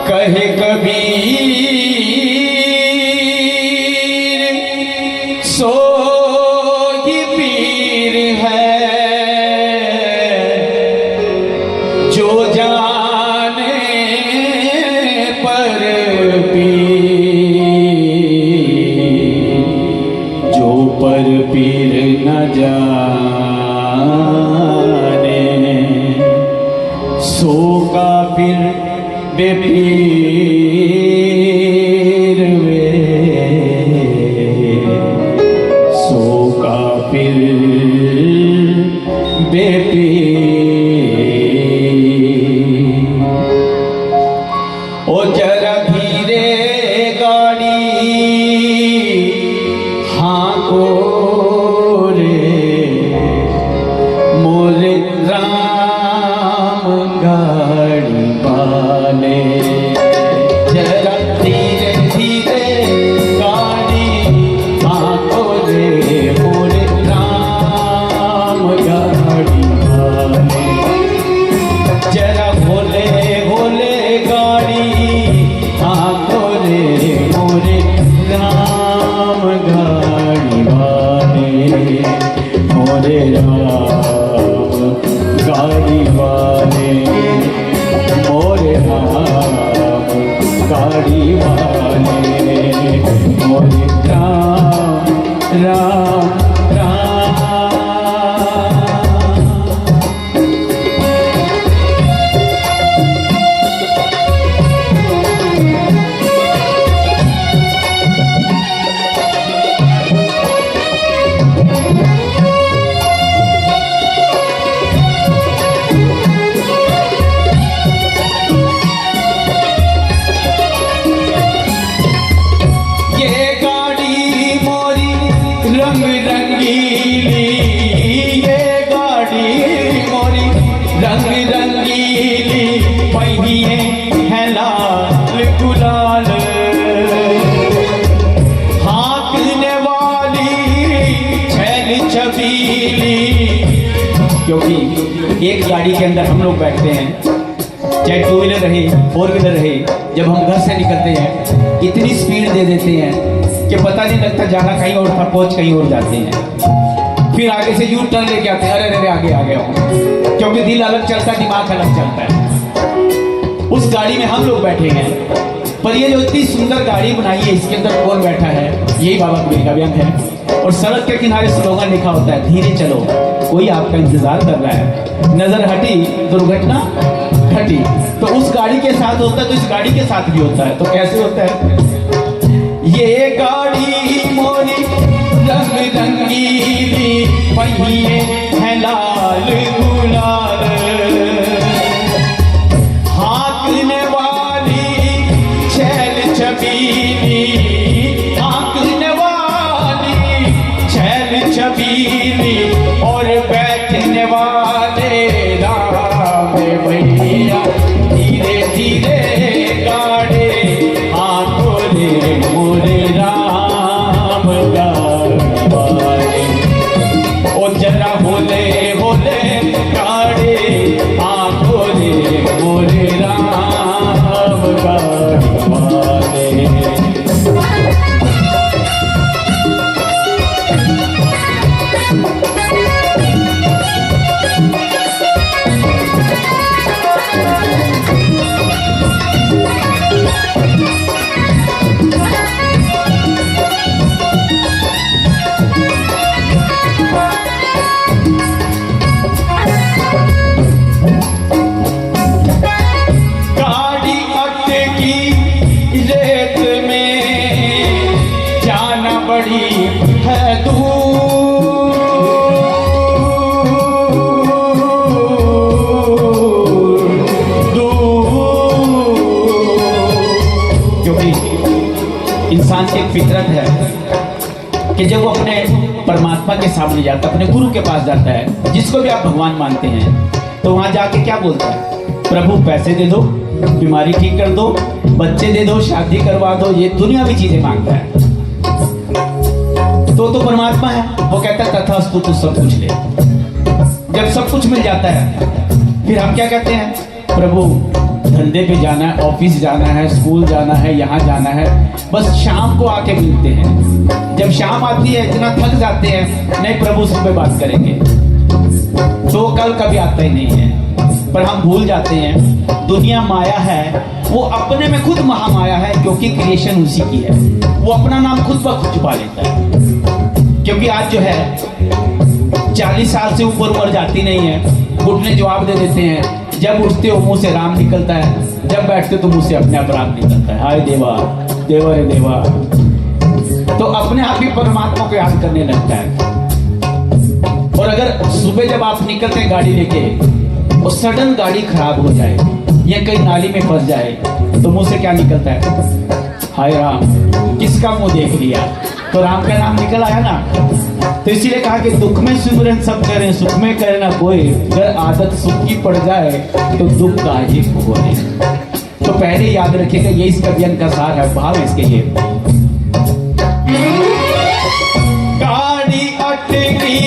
कहे कबीर सोई पीर है जो जाने पर पीर, जो पर पीर न जाने सो का पीर बेपीर वे, सो काफिर बेपीर। ओ जरा धीरे गाड़ी हाँको रे मोरे राम गाड़ी वाले, जरा धीरे धीरे गाड़ी हाँको रे मोरे राम गाड़ी वाले, जरा भोले भोले गाड़ी हाँको रे मोरे राम गाड़ी वाले, मोरे राम गाड़ी वाले, मोरे राम गाड़ी वाले, मोरे राम राम राम। रंग रंगीली ये गाड़ी मोरी रंग रंगीली, पहिए है लाल गुलाल, हाँकने वाली छैल छबीली। क्योंकि एक गाड़ी के अंदर हम लोग बैठते हैं, चाहे टू व्हीलर रहे फोर व्हीलर रहे, जब हम घर से निकलते हैं इतनी स्पीड दे देते हैं कि पता नहीं लगता जाना कहीं और था, पहुंच कहीं और जाते हैं। फिर आगे से यू टर्न लेके आते हैं, अरे अरे आगे आ गया हूँ, क्योंकि दिल अलग चलता है, दिमाग अलग चलता है। उस गाड़ी में हम लोग बैठे हैं, पर ये जो इतनी सुंदर गाड़ी बनाई है इसके अंदर कौन बैठा है, यही बाबा कबीर का व्यंग है। और सड़क के किनारे स्लोगन लिखा होता है, धीरे चलो कोई आपका इंतजार कर रहा है, नजर हटी दुर्घटना घटी। तो उस गाड़ी के साथ होता है तो इस गाड़ी के साथ भी होता है। तो कैसे होता है, ये गाड़ी मोरी रंग रंगीली, पहिए है लाल गुलाल, हाँकने वाली छैल छबीली, हाँकने वाली छैल छबीली, और बैठने वाले राम भैया धीरे धीरे गाड़े हाँको रे मोरे राम गाड़ी वाले, ओ जरा होले होले गाड़े हाँको रे मोरे राम गाड़ी वाले। बड़ी है दूर, क्योंकि इंसान की एक फितरत है कि जब वो अपने परमात्मा के सामने जाता है, अपने गुरु के पास जाता है, जिसको भी आप भगवान मानते हैं, तो वहां जाके क्या बोलता है, प्रभु पैसे दे दो, बीमारी ठीक कर दो, बच्चे दे दो, शादी करवा दो, ये दुनियावी चीजें मांगता है। तो परमात्मा है, वो कहता है तथास्तु, तू सब कुछ ले। जब सब कुछ मिल जाता है फिर हम क्या कहते हैं, प्रभु धंधे पे जाना है, ऑफिस जाना है, स्कूल जाना है, यहाँ जाना है, बस शाम को आके मिलते हैं। जब शाम आती है इतना थक जाते हैं, नहीं प्रभु सुबह बात करेंगे, तो कल कभी आता ही नहीं है। पर हम भूल जाते हैं दुनिया माया है, वो अपने में खुद महामाया है, क्योंकि क्रिएशन उसी की है। वो अपना नाम खुद ब खुद छुपा लेता है। क्योंकि आज जो है 40 साल से ऊपर उम्र जाती नहीं है, घुटने जवाब दे देते हैं। जब उठते हो मुंह से राम निकलता है, जब बैठते तो मुंह से अपने आप राम निकलता है। हाय देवा, देवा रे देवा। तो अपने आप ही परमात्मा को याद करने लगता है। और अगर सुबह जब आप निकलते हैं गाड़ी लेके और सडन गाड़ी खराब हो जाए या कहीं नाली में फंस जाए, तो मुंह से क्या निकलता है, हाय राम, किसका मुंह देख लिया, तो राम का नाम निकल आया ना। तो इसीलिए कहा कि दुख में सिमरन सब करें, सुख में करे ना कोई, अगर आदत सुख की पड़ जाए तो दुख का ही खोले। तो पहले याद रखिएगा, ये इस कवियन का सार है, भाव इसके ये। गाड़ी अटकी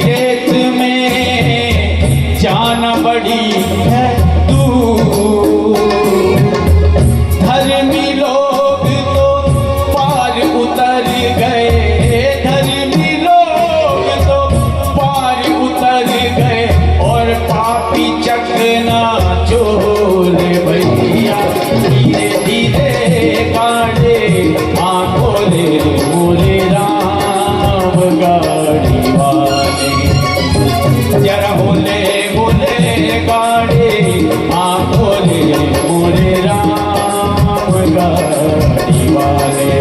रेत में, जाना बड़ी है दूर, धर्मी लोग तो पार उतर गए, धर्मी लोग तो पार उतर गए, और पापी चकना चोर भैया, धीरे धीरे काटे आंखों ले मोरे राम गाड़ी वाले, जरा बोले बोले गाड़ी आंखों ले मोरे राम गाड़ी वाले।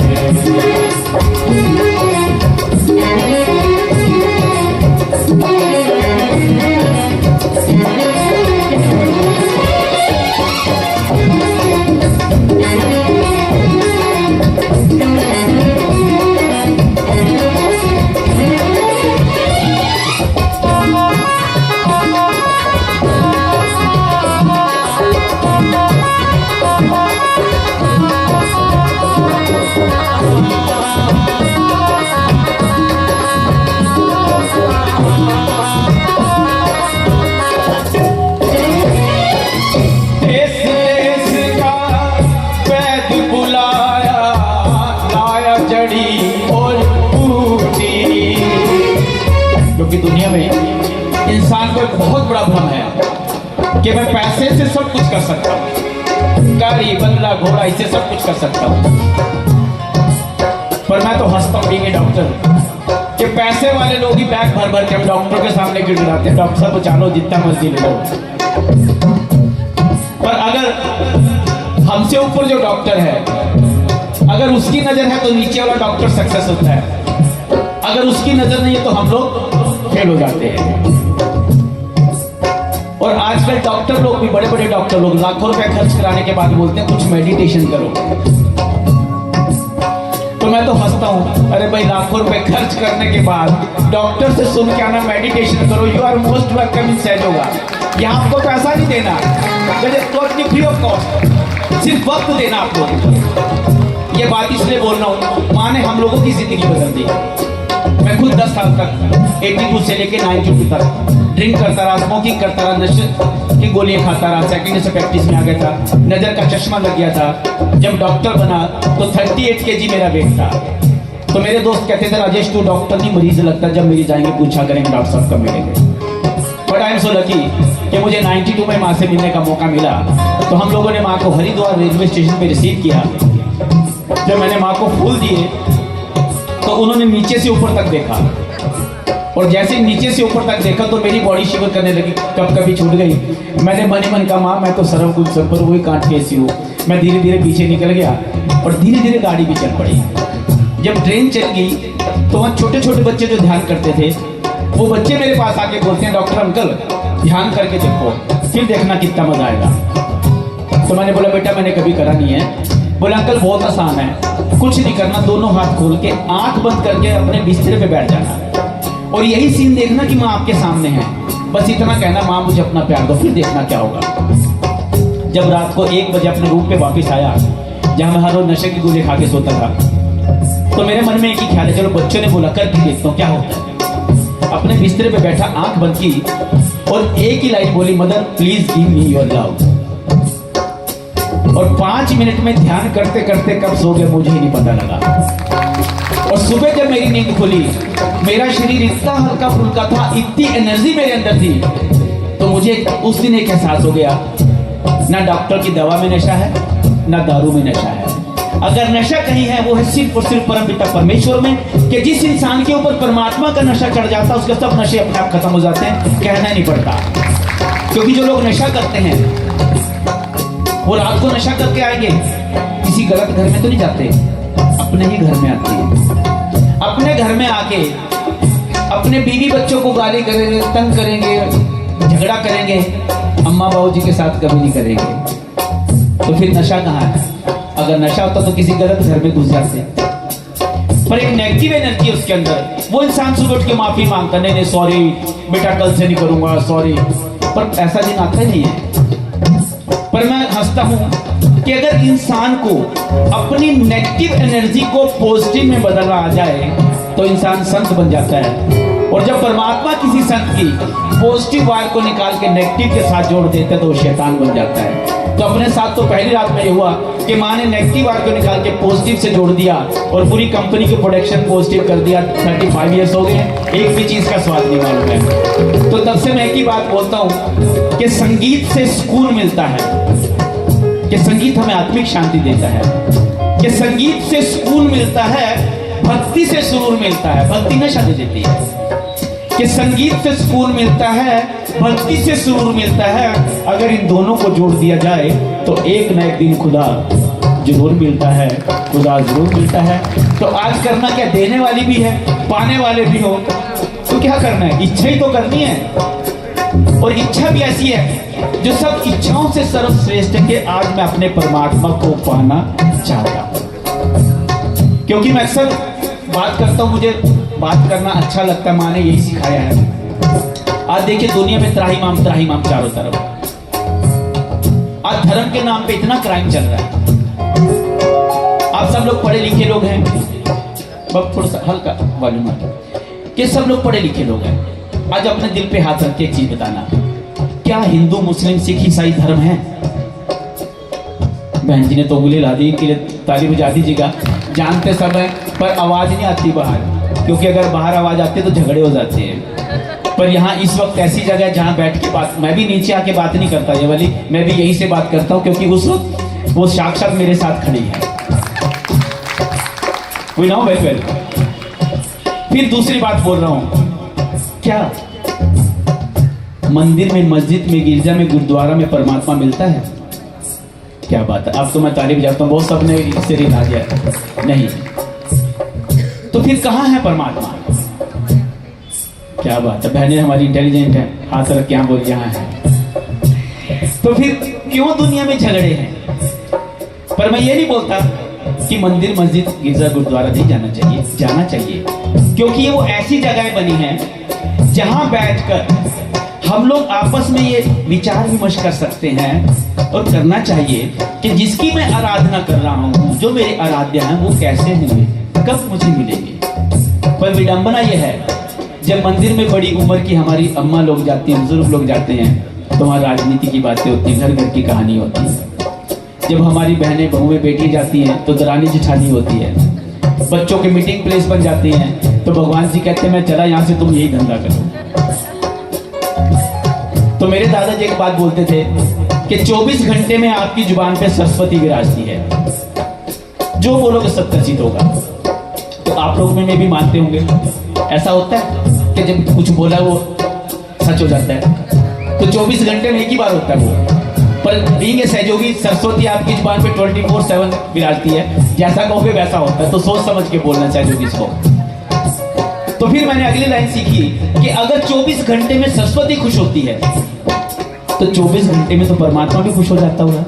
क्योंकि दुनिया में इंसान को एक बहुत बड़ा भ्रम है कि मैं पैसे से सब कुछ कर सकता हूँ, गाड़ी बंगला घोड़ा इससे सब कुछ कर सकता हूँ। पर मैं तो हंसता हूँ बीइंग ए डॉक्टर कि पैसे वाले लोग ही बैग भर भर के हम डॉक्टर के सामने गिड़गिड़ाते हैं, डॉक्टर साहब बचा लो, जितना मर्जी ले लो। पर अगर हमसे ऊपर जो डॉक्टर है, अगर उसकी नजर है तो नीचे वाला डॉक्टर सक्सेस होता है, अगर उसकी नजर नहीं है तो हम लोग फेल हो जाते हैं। और आजकल डॉक्टर लोग भी, बड़े बड़े डॉक्टर लोग लाखों रुपए खर्च कराने के बाद बोलते हैं कुछ मेडिटेशन करो। तो मैं तो हंसता हूं, अरे भाई लाखों रुपए खर्च करने के बाद डॉक्टर से सुन के आना मेडिटेशन करो, you are most welcome in सहज होगा। यहाँ आपको पैसा नहीं देना, फ्री ऑफ कॉस्ट, सिर्फ वक्त देना आपको। ये बात इसलिए बोल रहा हूँ, माँ ने हम लोगों की जिंदगी बदल दी। मैं खुद 10 साल तक 82 से लेके 92 तक ड्रिंक करता रहा, स्मोकिंग करता रहा, नशे की गोलियां खाता रहा, सेकंड से प्रैक्टिस में आ गया था, नजर का चश्मा लग गया था। जब डॉक्टर बना तो 38 kg मेरा वेट था। तो मेरे दोस्त कहते थे राजेश तू डॉक्टर नहीं मरीज लगता, जब मेरी जाएंगे पूछा करेंगे डॉक्टर साहब कब मिलेंगे। But I am so lucky कि मुझे 92 में माँ से मिलने का मौका मिला। तो हम लोगों ने माँ को हरिद्वार रेलवे स्टेशन पे रिसीव किया। जब मैंने माँ को फूल दिए तो उन्होंने नीचे से ऊपर तक देखा, और जैसे नीचे से ऊपर तक देखा तो मेरी बॉडी शिवर करने लगी, कब कभी छूट गई। मैंने मन ही मन कहा माँ मैं तो सर्वकुल पर वही कांट के ऐसी हूँ। मैं धीरे धीरे पीछे निकल गया और धीरे धीरे गाड़ी भी चल पड़ी। जब ट्रेन चल गई तो वहाँ छोटे छोटे बच्चे जो ध्यान करते थे, वो बच्चे मेरे पास आके बोलते हैं डॉक्टर अंकल ध्यान करके देखो, फिर देखना कितना मजा आएगा। तो मैंने बोला बेटा मैंने कभी करा नहीं है। बोला अंकल बहुत आसान है, कुछ नहीं करना, दोनों हाथ खोल के आंख बंद करके अपने बिस्तर पे बैठ जाना और यही सीन देखना कि माँ आपके सामने है। बस इतना कहना माँ मुझे अपना प्यार दो, फिर देखना क्या होगा। जब रात को 1 बजे अपने रूम पे वापस आया जहाँ मैं हर रोज नशे की गोली खा के सोता था। तो मेरे मन में एक ही ख्याल है, चलो बच्चों ने बोला कर के देखता हूँ क्या होता है। अपने बिस्तर पे बैठा, आंख बंद की और एक ही लाइन बोली, mother please give me your love. और 5 मिनट में ध्यान करते करते कब सो गए मुझे ही नहीं पता लगा। और सुबह जब मेरी नींद खुली, मेरा शरीर इतना हल्का फुल्का था, इतनी एनर्जी मेरे अंदर थी। तो मुझे उस दिन एक एहसास हो गया, ना डॉक्टर की दवा में नशा है, ना दारू में नशा है। अगर नशा कहीं है वो है सिर्फ और सिर्फ परमपिता परमेश्वर में, कि जिस इंसान के ऊपर परमात्मा का नशा चढ़ जाता है उसके सब नशे अपने आप खत्म हो जाते हैं, कहना नहीं पड़ता। क्योंकि जो लोग नशा करते हैं वो रात को नशा करके आएंगे, किसी गलत घर में तो नहीं जाते, अपने ही घर में आते हैं। अपने घर में आके अपने बीवी बच्चों को गाली करेंगे, तंग करेंगे, झगड़ा करेंगे, अम्मा बाबूजी के साथ कभी नहीं करेंगे। तो फिर नशा कहाँ है? अगर नशा होता तो किसी गलत घर में घुस जाते। पर एक नेगेटिव एनर्जी है उसके अंदर। वो इंसान सुबह उठ के माफी मांगता, नहीं नहीं सॉरी बेटा, कल से नहीं करूंगा, सॉरी। पर ऐसा दिन आता ही नहीं है। पर मैं हंसता हूं कि अगर इंसान को अपनी नेगेटिव एनर्जी को पॉजिटिव में बदलना आ जाए तो इंसान संत बन जाता है। और जब परमात्मा किसी संत की पॉजिटिव वायर को निकाल के नेगेटिव के साथ जोड़ देते तो वो शैतान बन जाता है। तो अपने साथ तो पहली रात में ये हुआ कि माँ ने नेगेटिव वायर को निकाल के पॉजिटिव से जोड़ दिया और पूरी कंपनी की प्रोडक्शन पॉजिटिव कर दिया। 35 ईयर्स हो गए, एक भी चीज का स्वाद नहीं मालूम है। तो तब से मैं एक ही बात बोलता हूँ कि संगीत से सुकून मिलता है, कि संगीत हमें आत्मिक शांति देता है, कि संगीत से सुकून मिलता है, भक्ति से सुरूर मिलता है। भक्ति नशा दे देती है। कि संगीत से सुकून मिलता है, भक्ति से सुरूर मिलता है। अगर इन दोनों को जोड़ दिया जाए तो एक न एक दिन खुदा जरूर मिलता है, खुदा जरूर मिलता है। तो आज करना क्या, देने वाली भी है, पाने वाले भी हो, तो क्या करना है? इच्छा ही तो करनी है। और इच्छा भी ऐसी है जो सब इच्छाओं से सर्वश्रेष्ठ है कि आज मैं अपने परमात्मा को पाना चाहता हूं। क्योंक't मैं अक्सर बात करता हूं, मुझे बात करना अच्छा लगता है, माँ ने यही सिखाया है। आज देखिए दुनिया में त्राहिमाम चारों तरफ। आज धर्म के नाम पे इतना क्राइम चल रहा है। आप सब लोग पढ़े लिखे लोग हैं, थोड़ा सा हल्का वॉल्यूम कि सब लोग पढ़े लिखे लोग हैं। आज अपने दिल पे हाथ रख के एक चीज बताना, क्या हिंदू मुस्लिम सिख ईसाई धर्म है? बहन जी ने तो उंगली ला दी, के लिए ताली बजा दीजिएगा। जानते सब है पर आवाज नहीं आती बाहर, क्योंकि अगर बाहर आवाज आती है तो झगड़े हो जाते हैं। पर यहाँ इस वक्त ऐसी जगह है जहाँ बैठ के बात, मैं भी नीचे आके बात नहीं करता ये वाली, मैं भी यहीं से बात करता हूँ, क्योंकि उस वक्त वो साक्षात मेरे साथ खड़ी है। We know very well। फिर दूसरी बात बोल रहा हूँ, क्या मंदिर में, मस्जिद में, गिरजा में, गुरुद्वारा में परमात्मा मिलता है? क्या बात है। अब तो मैं ताली बजाता हूँ, बहुत सबने इससे रिला दिया, नहीं। तो फिर कहाँ है परमात्मा? क्या बात है, बहनें हमारी इंटेलिजेंट है, हाथ रख के यहाँ बोल, यहाँ है। तो फिर क्यों दुनिया में झगड़े हैं? पर मैं ये नहीं बोलता कि मंदिर, मस्जिद, गिरजा, गुरुद्वारा नहीं जाना चाहिए, जाना चाहिए। क्योंकि ये वो ऐसी जगह बनी है जहां बैठकर हम लोग आपस में ये विचार विमर्श कर सकते हैं और करना चाहिए कि जिसकी मैं आराधना कर रहा हूँ, जो मेरे आराध्य हैं, वो कैसे होंगे, कब मुझे मिलेंगे। पर विडंबना ये है, जब मंदिर में बड़ी उम्र की हमारी अम्मा लोग जाती हैं, बुजुर्ग लोग जाते हैं, तो वहाँ राजनीति की बातें होती हैं, घर घर की कहानी होती है। जब हमारी बहनें बहुएं बेटी जाती हैं तो दरानी जिठानी होती है। बच्चों के मीटिंग प्लेस बन जाती हैं तो भगवान जी कहते हैं मैं चला यहाँ से, तुम यही धंधा करो। तो मेरे दादाजी एक बात बोलते थे कि 24 घंटे में आपकी जुबान पे सरस्वती विराजती है, जो बोलोगे सत्य सिद्ध होगा। तो आप लोग में भी मानते होंगे, ऐसा होता है कि जब कुछ बोला वो सच हो जाता है। तो 24 घंटे में एक ही बार होता है वो। पर बीइंग ए सहयोगी, सरस्वती आपकी जुबान पे 24/7 विराजती है, जैसा कहोगे वैसा होता है। तो सोच समझ के बोलना सहयोगी इसको। तो फिर मैंने अगली लाइन सीखी कि अगर 24 घंटे में सरस्वती खुश होती है तो 24 घंटे में तो परमात्मा भी खुश हो जाता होगा।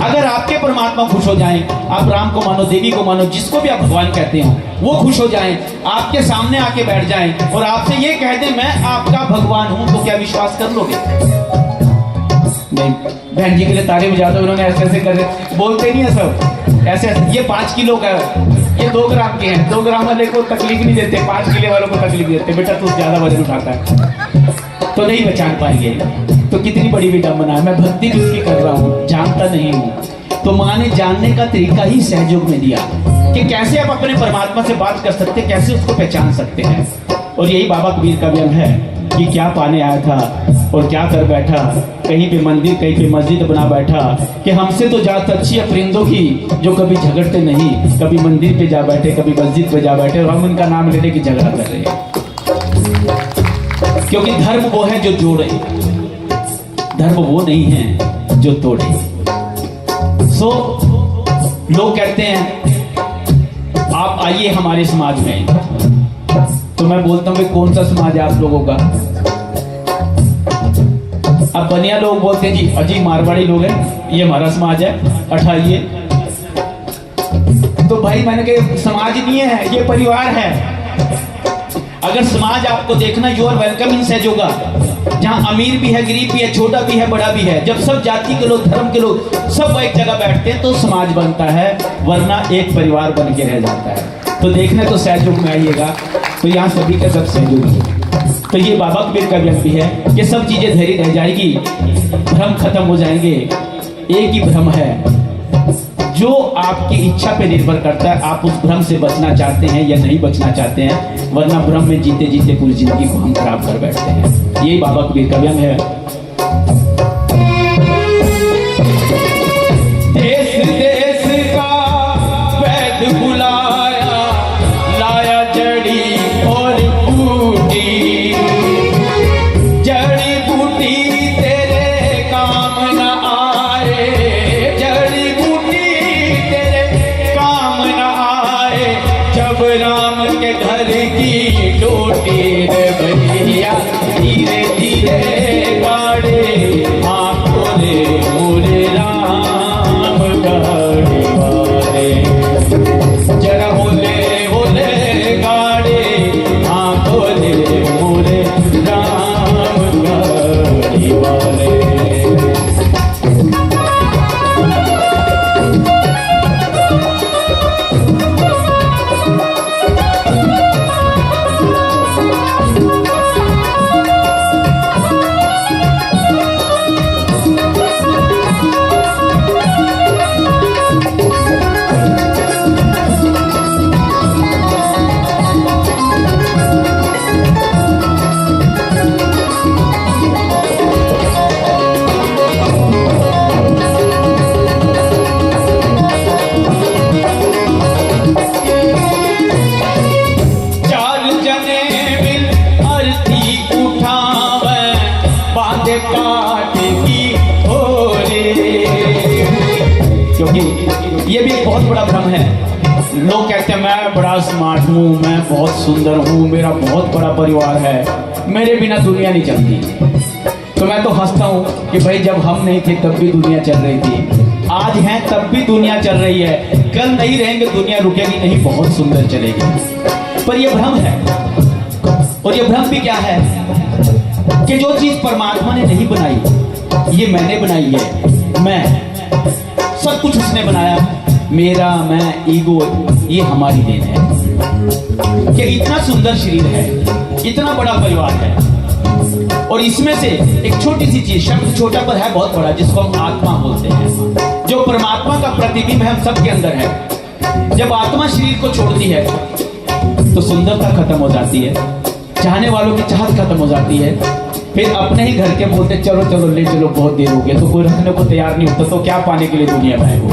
अगर आपके परमात्मा खुश हो जाएं, आप राम को मानो, देवी को मानो, जिसको भी आप भगवान कहते हो, वो खुश हो जाएं, आपके सामने आके बैठ जाएं और आपसे ये कह दें मैं आपका भगवान हूं, तो क्या विश्वास कर लोगे? नहीं, बहन जी के लिए ताली बजा दो। उन्होंने ऐसे ऐसे कर रहे, बोलते नहीं है सब ऐसे ऐसे। ये 5 किलो का है, ये 2 ग्राम के हैं। 2 ग्राम वाले को तकलीफ नहीं देते, 5 किलो वालों को तकलीफ देते, बेटा तू ज्यादा वजन उठाता है तो नहीं पहचान पाएंगे। तो कितनी बड़ी विडम्बना है। मैं भक्ति भी उसकी कर रहा हूँ, जानता नहीं हूँ। तो माँ ने जानने का तरीका ही सहयोग में दिया कि कैसे आप अपने परमात्मा से बात कर सकते, कैसे उसको पहचान सकते हैं। और यही बाबा कबीर का व्यंग है कि क्या पाने आया था और क्या कर बैठा। कहीं पे मंदिर, कहीं पे मस्जिद बना बैठा कि हमसे तो जात अच्छी है परिंदों की जो कभी झगड़ते नहीं। कभी मंदिर पे जा बैठे, कभी मस्जिद पे जा बैठे और हम उनका नाम लेने की झगड़ा कर रहे हैं। क्योंकि धर्म वो है जो जोड़े, धर्म वो नहीं है जो तोड़े। लोग कहते हैं आप आइए हमारे समाज में, तो मैं बोलता हूँ कौन सा समाज है आप लोगों का। अब बनिया लोग बोलते हैं जी अजी मारवाड़ी लोग हैं, ये हमारा समाज है, उठाइए। तो भाई मैंने कहा समाज नहीं है, ये परिवार है। अगर समाज आपको देखना, यू आर वेलकम इन सहयोगा, जहां अमीर भी है, गरीब भी है, छोटा भी है, बड़ा भी है। जब सब जाति के लोग, धर्म के लोग सब एक जगह बैठते हैं तो समाज बनता है, वरना एक परिवार बन के रह जाता है। तो देखना तो सहयोग में आइएगा, तो यहाँ सभी का सब सहयोग है। तो ये बाबा कबीर का व्यक्ति है कि सब चीजें धैर्य रह जाएगी, भ्रम खत्म हो जाएंगे। एक ही भ्रम है जो आपकी इच्छा पे निर्भर करता है, आप उस भ्रम से बचना चाहते हैं या नहीं बचना चाहते हैं, वरना भ्रम में जीते जीते पूरी जिंदगी को हम खराब कर बैठते हैं। यही बाबा कबीर का व्यंग है। देश देश का वैद्य बुलाया, लाया जड़ी और बूटी, जड़ी बूटी तेरे काम न आए, जड़ी बूटी तेरे काम न आए, जब राम के घर की डोटी रे भैया धीरे धीरे गाड़े, आंखों ने मोरे राम गाड़ी वाले, जरा होले होले गाड़े, आंखों ने मोरे राम गाड़ी वाले। क्योंकि ये भी एक बहुत बड़ा भ्रम है। लोग कहते हैं मैं बड़ा स्मार्ट हूँ, मैं बहुत सुंदर हूँ, मेरा बहुत बड़ा परिवार है, मेरे बिना दुनिया नहीं चलती। तो मैं तो हंसता हूँ कि भाई जब हम नहीं थे तब भी दुनिया चल रही थी, आज हैं तब भी दुनिया चल रही है, कल नहीं रहेंगे दुनिया रुकेगी नहीं, बहुत सुंदर चलेगी। पर यह भ्रम है। और यह भ्रम भी क्या है कि जो चीज परमात्मा ने नहीं बनाई ये मैंने बनाई है। मैं सब कुछ उसने बनाया, मेरा मैं ईगो ये हमारी देन है कि इतना सुंदर शरीर है, इतना बड़ा परिवार है, और इसमें से एक छोटी सी चीज, शब्द छोटा पर है बहुत बड़ा, जिसको हम आत्मा बोलते हैं, जो परमात्मा का प्रतिबिंब है हम सबके अंदर है। जब आत्मा शरीर को छोड़ती है तो सुंदरता खत्म हो जाती है, चाहने वालों की चाहत खत्म हो जाती है, फिर अपने ही घर के बोलते चलो चलो ले चलो बहुत देर हो गई, तो कोई रखने को तैयार नहीं होता, तो क्या पाने के लिए दुनिया में आए हो।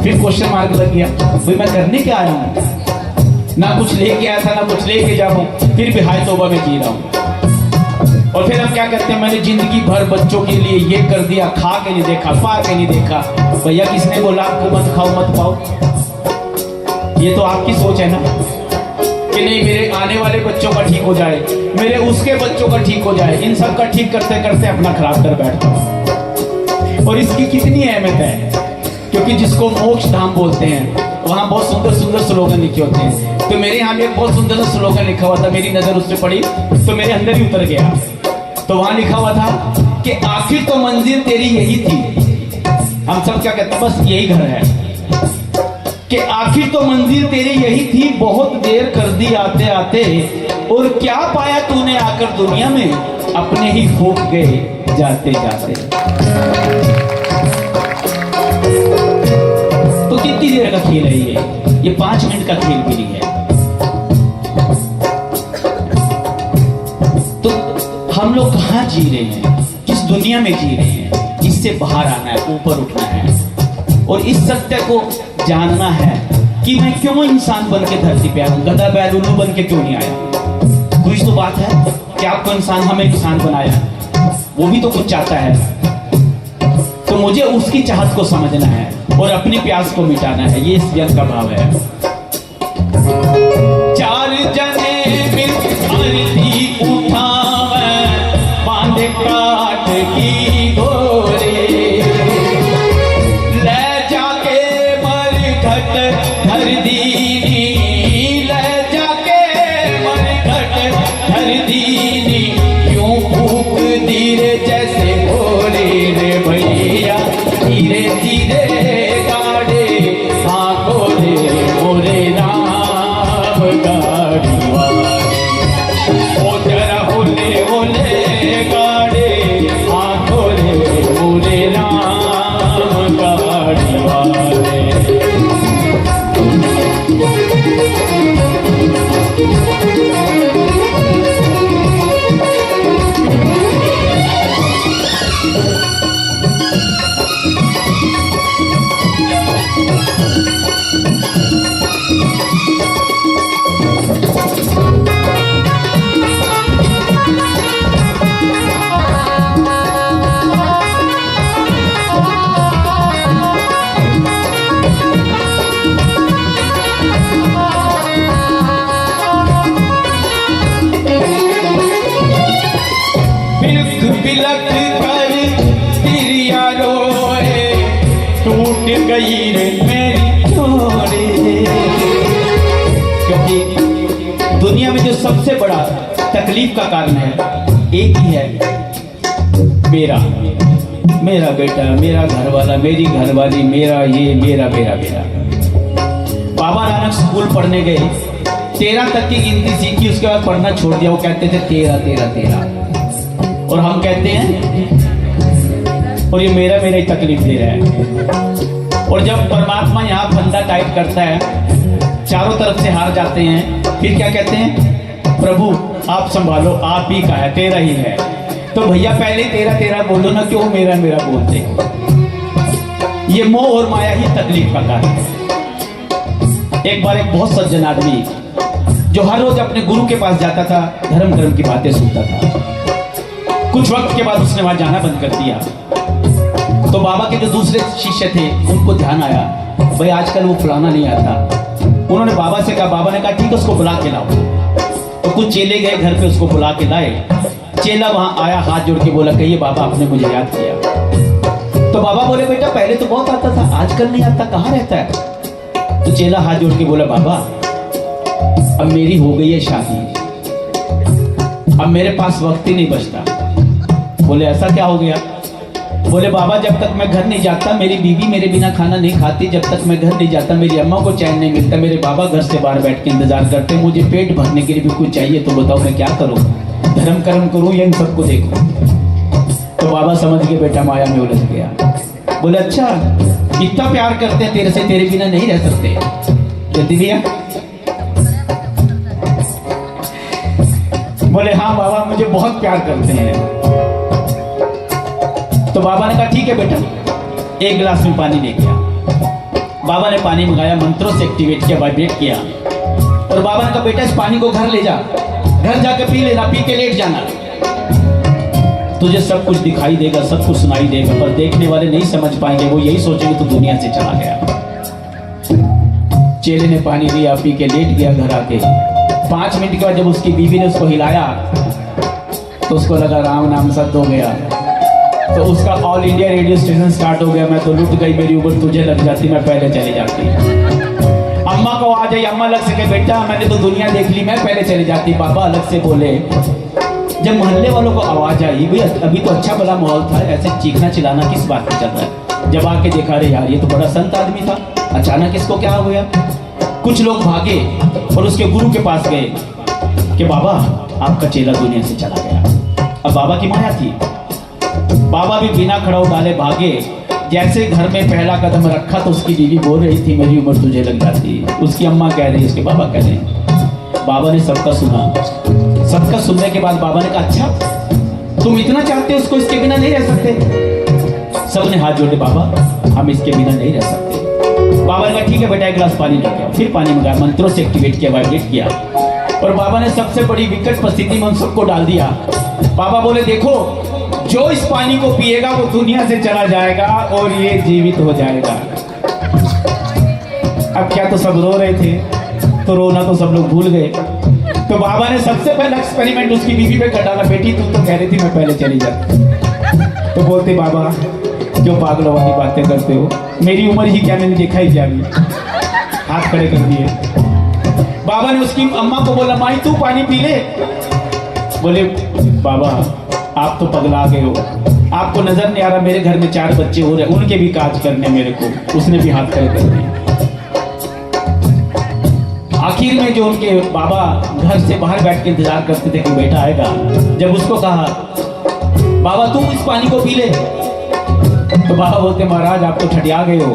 फिर क्वेश्चन मार्क लग गया, भाई मैं करने क्या आया हूँ, ना कुछ लेके आया था ना कुछ लेके जाऊँ, फिर भी हाय तौबा में जी रहा हूँ। और फिर हम क्या करते हैं, मैंने जिंदगी भर बच्चों के लिए ये कर दिया, खा के नहीं देखा, पा के नहीं देखा। भैया किसने बोला आपको मत खाओ मत पाओ? ये तो आपकी सोच है ना कि नहीं मेरे आने वाले बच्चों का ठीक हो जाए, मेरे उसके बच्चों का ठीक हो जाए, इन सब का ठीक करते करते अपना खराब कर बैठता हूँ। और इसकी कितनी अहमियत है, क्योंकि जिसको मोक्ष धाम बोलते हैं वहाँ बहुत सुंदर सुंदर स्लोगन लिखे होते हैं। तो मेरे यहाँ भी एक बहुत सुंदर सा स्लोगन लिखा हुआ था, मेरी नजर उस पर पड़ी तो मेरे अंदर ही उतर गया। तो वहाँ लिखा हुआ था कि आखिर तो मंजिल तेरी यही थी। हम सब क्या कहते हैं, बस यही घर है। कि आखिर तो मंजिल तेरी यही थी, बहुत देर कर दी आते आते, और क्या पाया तूने आकर दुनिया में, अपने ही खो गए जाते जाते। तो कितनी देर का खेल है ये 5 मिनट का खेल भी नहीं है। तो हम लोग कहाँ जी रहे हैं, किस दुनिया में जी रहे हैं, इससे बाहर आना है, ऊपर उठना है और इस सत्य को जानना है कि मैं क्यों इंसान बन के धरती पे आया हूं, गधा बैल उल्लू बन के क्यों नहीं आया। कुछ तो बात है कि आपको इंसान, हमें इंसान बनाया, वो भी तो कुछ चाहता है। तो मुझे उसकी चाहत को समझना है और अपनी प्यास को मिटाना है, ये इस जन का भाव है। चार जने मिल आरती उठावे, बांध काट की गोरे, ले जाके मरघट धर दीनी, ले जाके मरघट धर दीनी, यूं फूक धीरे जैसे भोरे रे भैया, धीरे धीरे गाड़े आंखों रे मोरे राम गाड़ी वाले, ओ जरा होले होले गाड़े आंखों रे मोरे राम गाड़ी वाले। बिलख कर तिरिया रोए, टूट गई रे मेरी डोरी। क्योंकि दुनिया में जो सबसे बड़ा तकलीफ का कारण है एक ही है, मेरा बेटा, मेरा घर वाला, मेरी घरवाली, मेरा ये, मेरा मेरा मेरा। बाबा नानक स्कूल पढ़ने गए, 13 तक की गिनती सीखी, उसके बाद पढ़ना छोड़ दिया। वो कहते थे 13 13 13, और हम कहते हैं और ये मेरा ही तकलीफ दे रहा है। और जब परमात्मा यहाँ फंदा टाइट करता है, चारों तरफ से हार जाते हैं, फिर क्या कहते हैं, प्रभु आप संभालो, आप ही का है, तेरा ही है। तो भैया पहले 13 13 बोलो ना, क्यों मेरा मेरा बोलते हो। ये मोह और माया ही तकलीफ का कारण है। एक बार एक बहुत सज्जन आदमी जो हर रोज अपने गुरु के पास जाता था, धर्म की बातें सुनता था, कुछ वक्त के बाद उसने वहां जाना बंद कर दिया। तो बाबा के जो दूसरे शिष्य थे उनको ध्यान आया, भाई आजकल वो फलाना नहीं आता। उन्होंने बाबा से कहा, बाबा ने कहा ठीक है उसको बुला के लाओ। तो कुछ चेले गए घर पे, उसको बुला के लाए। चेला वहां आया, हाथ जोड़ के बोला, कहिए बाबा आपने मुझे याद किया। तो बाबा बोले, बेटा पहले तो बहुत आता था, आजकल नहीं आता, कहाँ रहता है। तो चेला हाथ जोड़ के बोला, बाबा अब मेरी हो गई है शादी, अब मेरे पास वक्त ही नहीं बचता। बोले ऐसा क्या हो गया। बोले बाबा जब तक मैं घर नहीं जाता, मेरी बीवी मेरे बिना खाना नहीं खाती, जब तक मैं घर नहीं जाता मेरी अम्मा को चैन नहीं मिलता, मेरे बाबा घर से बाहर बैठ के इंतजार करते, मुझे पेट भरने के लिए भी कुछ चाहिए, तो बताओ मैं क्या करूं, धर्म कर्म करूं या इन सबको देखूं। तो बाबा समझ के बेटा माया में उलझ गया। बोले अच्छा इतना प्यार करते हैं तेरे से, तेरे बिना नहीं रह सकते। कहती भैया, बोले हाँ बाबा मुझे बहुत प्यार करते हैं। तो बाबा ने कहा ठीक है बेटा, एक गिलास में पानी लेके आ। बाबा ने पानी मंगाया, मंत्रों से एक्टिवेट किया, वाइब्रेट किया, और बाबा ने कहा बेटा इस पानी को घर ले जा, घर जाके पी लेना, पी के लेट जाना, तुझे सब कुछ दिखाई देगा, सब कुछ सुनाई देगा, पर देखने वाले नहीं समझ पाएंगे, वो यही सोचेंगे तो दुनिया से चला गया। चेले ने पानी लिया, पी के लेट गया घर आके। 5 मिनट के बाद जब उसकी बीवी ने उसको हिलाया तो उसको लगा राम नाम सत्य हो गया। तो उसका all India radio station start हो गया। मैं तो लुट गई, मेरी उम्र तुझे लग जाती, मैं पहले चली जाती। अम्मा को आ जाए, अम्मा अलग से कहे बेटा मैंने तो दुनिया देख ली, मैं पहले चली जाती। पापा अलग से बोले जब मोहल्ले वालों को आवाज आई, भाई अभी तो अच्छा भला माहौल था, ऐसे चीखना चिल्लाना किस बात पे चल रहा है। जब आके देखा, रे यार ये तो बड़ा संत आदमी था, अचानक इसको क्या हो गया। कुछ लोग भागे और उसके गुरु के पास गए कि बाबा आपका चेला दुनिया से चला गया। अब बाबा की माया थी, बाबा भी बिना खड़ा डाले भागे। जैसे घर में पहला कदम रखा तो उसकी बीवी बोल रही थी मेरी उम्र तुझे लग जाती, उसकी अम्मा कह रही, उसके बाबा कह रहे। बाबा ने सबका सुना, सबका सुनने के बाद बाबा ने कहा अच्छा तुम इतना चाहते हो उसको, इसके बिना नहीं रह सकते। सबने हाथ जोड़े, बाबा हम इसके बिना नहीं रह सकते। बाबा ने कहा ठीक है बेटा एक गिलास पानी लेके आओ। फिर पानी मंगाया, मंत्रों से एक्टिवेट किया, वाइब्रेट किया और बाबा ने सबसे बड़ी विकट परिस्थिति में उन सबको डाल दिया। बाबा बोले देखो जो इस पानी को पिएगा वो दुनिया से चला जाएगा और ये जीवित हो जाएगा। अब क्या, तो सब रो रहे थे, तो रोना तो सब लोग भूल गए। तो बाबा ने सबसे पहला एक्सपेरिमेंट उसकी बीवी पे कर डाला, बेटी तू तो कह रही थी मैं पहले चली जाती। तो बोलते बाबा क्यों पागलों वाली बातें करते हो, मेरी उम्र ही क्या, मैंने देखा ही क्या अभी। हाथ खड़े कर दिए। बाबा ने उसकी अम्मा को बोला माई तू पानी पी ले। बोले बाबा आप तो पगला गए हो, आपको नजर नहीं आ रहा मेरे घर में 4 बच्चे हो रहे, उनके भी काज करने मेरे को। उसने भी हाथ खड़े कर दिए। आखिर में जो उनके बाबा घर से बाहर बैठ के इंतजार करते थे कि बेटा आएगा, जब उसको कहा बाबा तू इस पानी को पी ले, तो बाबा बोलते महाराज आप तो ठटिया गए हो,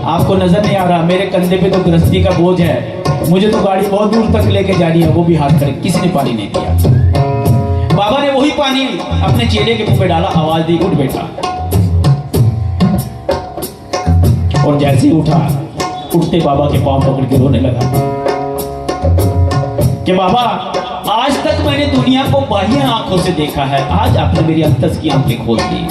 आपको नजर नहीं आ रहा मेरे कंधे पे तो गृहस्थी का बोझ है, मुझे तो गाड़ी बहुत दूर तक लेके जानी है। वो भी हाथ खड़े, किसी ने पानी नहीं दिया। बाबा ने वही पानी अपने चेले के मुंह पे डाला, आवाज दी उठ बेटा। और जैसे ही उठा, उठते बाबा के पांव पकड़ के रोने लगा कि बाबा आज तक मैंने दुनिया को बाह्य आंखों से देखा है, आज आपने मेरी अंतस की आंखें खोल दी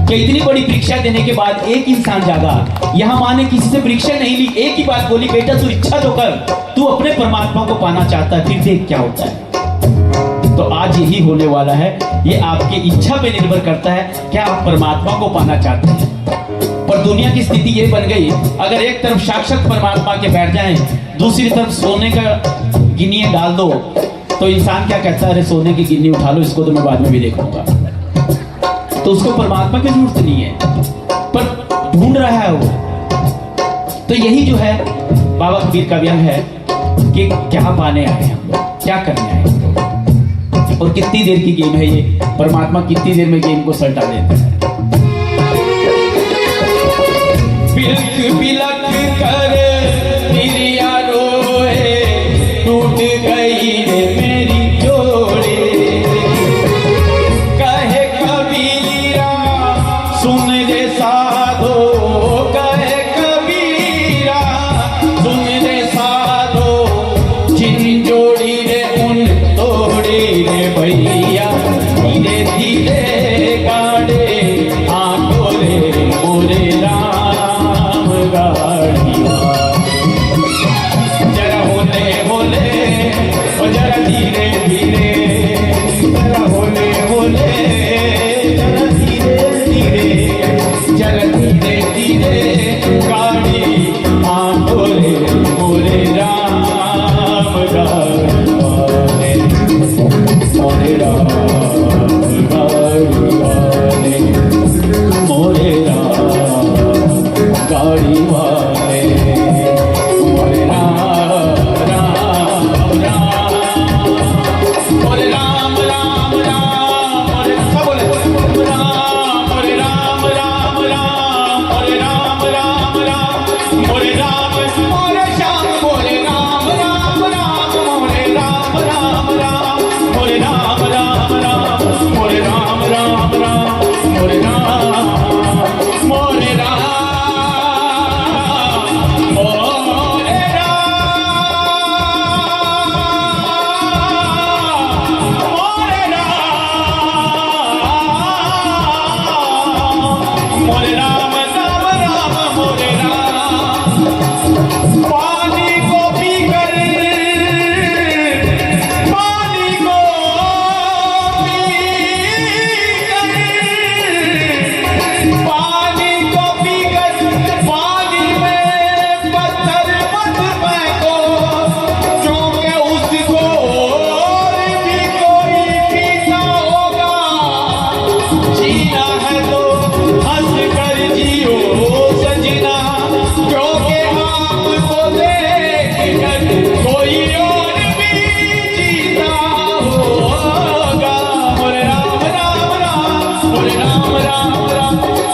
कि इतनी बड़ी परीक्षा देने के बाद एक इंसान जागा। यहां मां ने किसी से परीक्षा नहीं ली, एक ही बात बोली बेटा तू इच्छा तो कर, तू अपने परमात्मा को पाना चाहता है, फिर देख क्या होता है। तो आज यही होने वाला है, ये आपकी इच्छा पे निर्भर करता है क्या आप परमात्मा को पाना चाहते हैं। पर दुनिया की स्थिति ये बन गई, अगर एक तरफ साक्षात परमात्मा के बैठ जाएं, दूसरी तरफ सोने का गिन्नी डाल दो, तो इंसान क्या कहता है, अरे सोने की गिन्नी उठा लो, इसको तो मैं बाद में भी देखूंगा। तो उसको परमात्मा की जरूरत नहीं है, पर ढूंढ रहा है वो। तो यही जो है बाबा कबीर का व्यंग है कि क्या पाने आए हम लोग, क्या करने आए हम लोग, और कितनी देर की गेम है ये। परमात्मा कितनी देर में गेम को सल्टा देता है। बिलक बिलक कर तिरिया रोए, टूट गई रे मेरी जोड़ी, कहे कबीरा सुन रे साधो, कहे कबीरा सुन रे साधो, जिन जोड़ी रे उन तोड़ी रे भैया, धीरे धीरे गाड़े आंखों रे मोरे राम गा।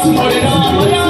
मोरे राम राम